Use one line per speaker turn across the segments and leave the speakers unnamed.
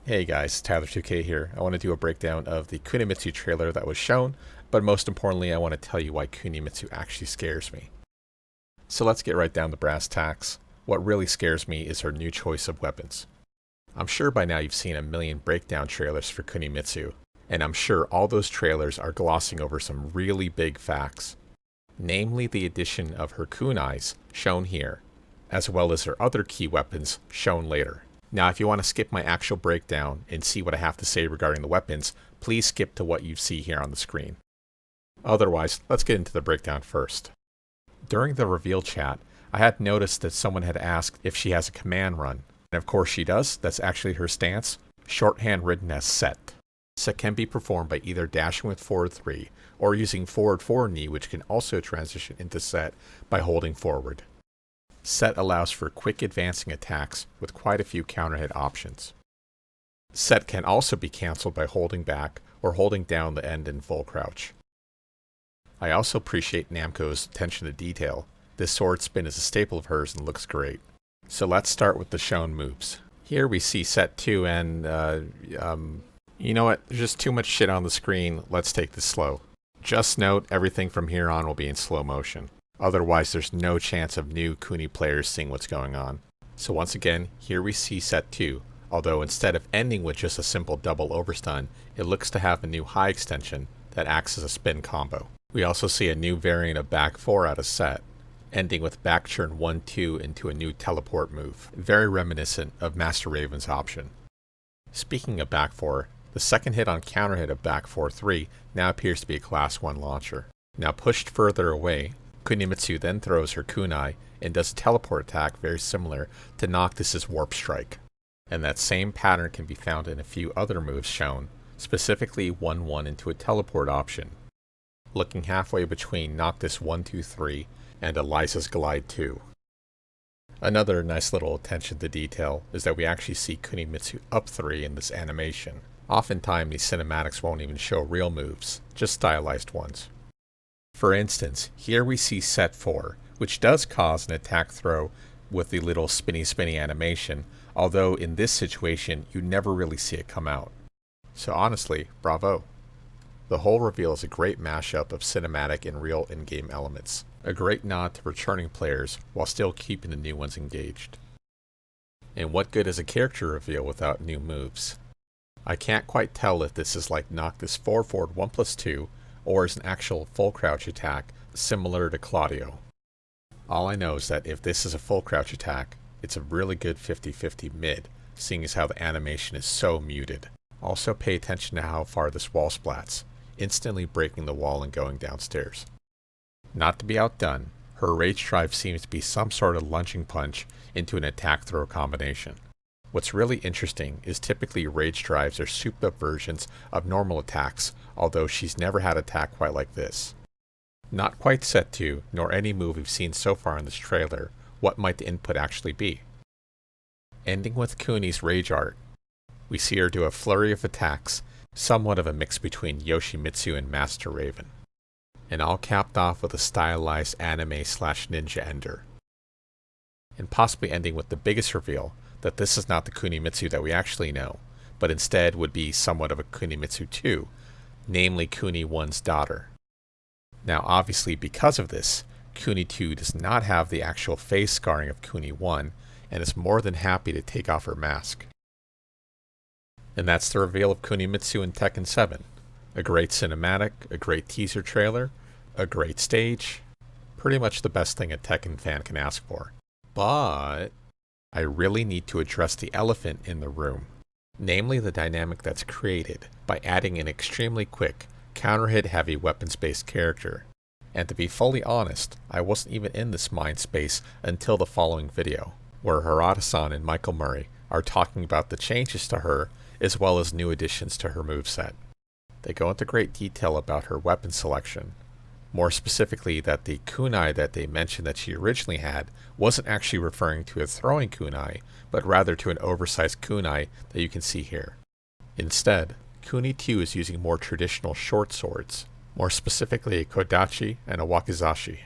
Hey guys, Tyler2K here. I want to do a breakdown of the Kunimitsu trailer that was shown, but most importantly I want to tell you why Kunimitsu actually scares me. So let's get right down to brass tacks. What really scares me is her new choice of weapons. I'm sure by now you've seen a million breakdown trailers for Kunimitsu, and I'm sure all those trailers are glossing over some really big facts. Namely the addition of her kunais, shown here, as well as her other key weapons, shown later. Now, if you want to skip my actual breakdown and see what I have to say regarding the weapons, please skip to what you see here on the screen. Otherwise, let's get into the breakdown first. During the reveal chat, I had noticed that someone had asked if she has a command run, and of course she does. That's actually her stance, shorthand written as set. Set can be performed by either dashing with forward 3 or using forward 4 knee, which can also transition into set by holding forward. Set allows for quick advancing attacks with quite a few counter hit options. Set can also be cancelled by holding back or holding down the end in full crouch. I also appreciate Namco's attention to detail. This sword spin is a staple of hers and looks great. So let's start with the shown moves. Here we see set 2 and you know what, there's just too much shit on the screen, let's take this slow. Just note, everything from here on will be in slow motion. Otherwise, there's no chance of new Kuni players seeing what's going on. So once again, here we see set 2, although instead of ending with just a simple double overstun, it looks to have a new high extension that acts as a spin combo. We also see a new variant of back 4 out of set, ending with back turn 1-2 into a new teleport move, very reminiscent of Master Raven's option. Speaking of back 4, the second hit on counter hit of back 4-3 now appears to be a class 1 launcher. Now pushed further away, Kunimitsu then throws her kunai and does a teleport attack very similar to Noctis's Warp Strike. And that same pattern can be found in a few other moves shown, specifically 1-1 into a teleport option, looking halfway between Noctis 1-2-3 and Eliza's Glide 2. Another nice little attention to detail is that we actually see Kunimitsu up 3 in this animation. Oftentimes these cinematics won't even show real moves, just stylized ones. For instance, here we see set 4, which does cause an attack throw with the little spinny animation, although in this situation you never really see it come out. So honestly, bravo. The whole reveal is a great mashup of cinematic and real in-game elements, a great nod to returning players while still keeping the new ones engaged. And what good is a character reveal without new moves? I can't quite tell if this is like Noctis 4 forward 1+2 or is an actual full crouch attack similar to Claudio. All I know is that if this is a full crouch attack, it's a really good 50-50 mid, seeing as how the animation is so muted. Also pay attention to how far this wall splats, instantly breaking the wall and going downstairs. Not to be outdone, her rage drive seems to be some sort of lunging punch into an attack throw combination. What's really interesting is typically rage drives are souped up versions of normal attacks, although she's never had an attack quite like this. Not quite set 2, nor any move we've seen so far in this trailer, what might the input actually be? Ending with Kuni's rage art, we see her do a flurry of attacks, somewhat of a mix between Yoshimitsu and Master Raven. And all capped off with a stylized anime/ninja ender. And possibly ending with the biggest reveal, that this is not the Kunimitsu that we actually know, but instead would be somewhat of a Kunimitsu 2, namely Kuni 1's daughter. Now obviously because of this, Kuni 2 does not have the actual face scarring of Kuni 1, and is more than happy to take off her mask. And that's the reveal of Kunimitsu in Tekken 7. A great cinematic, a great teaser trailer, a great stage, pretty much the best thing a Tekken fan can ask for. But I really need to address the elephant in the room, namely the dynamic that's created by adding an extremely quick, counter-hit heavy weapons-based character. And to be fully honest, I wasn't even in this mind space until the following video, where Harada-san and Michael Murray are talking about the changes to her as well as new additions to her moveset. They go into great detail about her weapon selection. More specifically, that the kunai that they mentioned that she originally had wasn't actually referring to a throwing kunai, but rather to an oversized kunai that you can see here. Instead, Kuni 2 is using more traditional short swords, more specifically a kodachi and a wakizashi.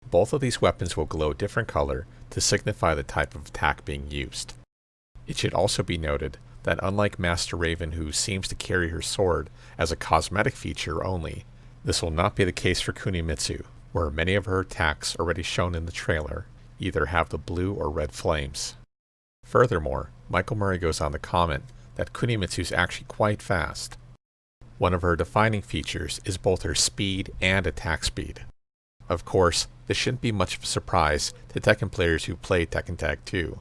Both of these weapons will glow a different color to signify the type of attack being used. It should also be noted that unlike Master Raven, who seems to carry her sword as a cosmetic feature only, this will not be the case for Kunimitsu, where many of her attacks already shown in the trailer either have the blue or red flames. Furthermore, Michael Murray goes on to comment that Kunimitsu is actually quite fast. One of her defining features is both her speed and attack speed. Of course, this shouldn't be much of a surprise to Tekken players who played Tekken Tag 2,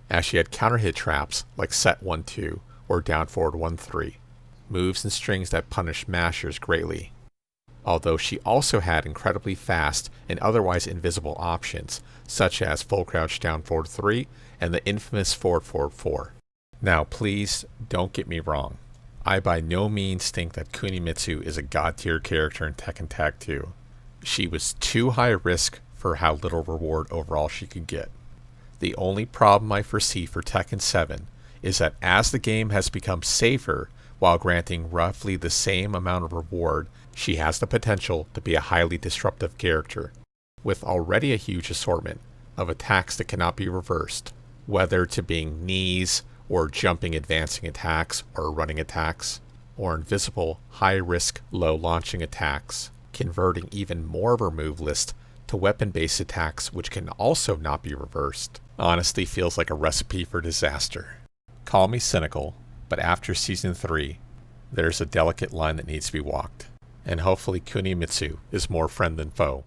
as she had counter hit traps like set 1-2 or down forward 1-3, moves and strings that punish mashers greatly. Although she also had incredibly fast and otherwise invisible options, such as full crouch down forward 3 and the infamous forward forward 4. Now please don't get me wrong, I by no means think that Kunimitsu is a god tier character in Tekken Tag 2. She was too high risk for how little reward overall she could get. The only problem I foresee for Tekken 7 is that as the game has become safer while granting roughly the same amount of reward, she has the potential to be a highly disruptive character, with already a huge assortment of attacks that cannot be reversed, whether to being knees, or jumping advancing attacks, or running attacks, or invisible high-risk low-launching attacks, converting even more of her move list to weapon-based attacks which can also not be reversed. Honestly feels like a recipe for disaster. Call me cynical, but after Season 3, there's a delicate line that needs to be walked, and hopefully Kunimitsu is more friend than foe.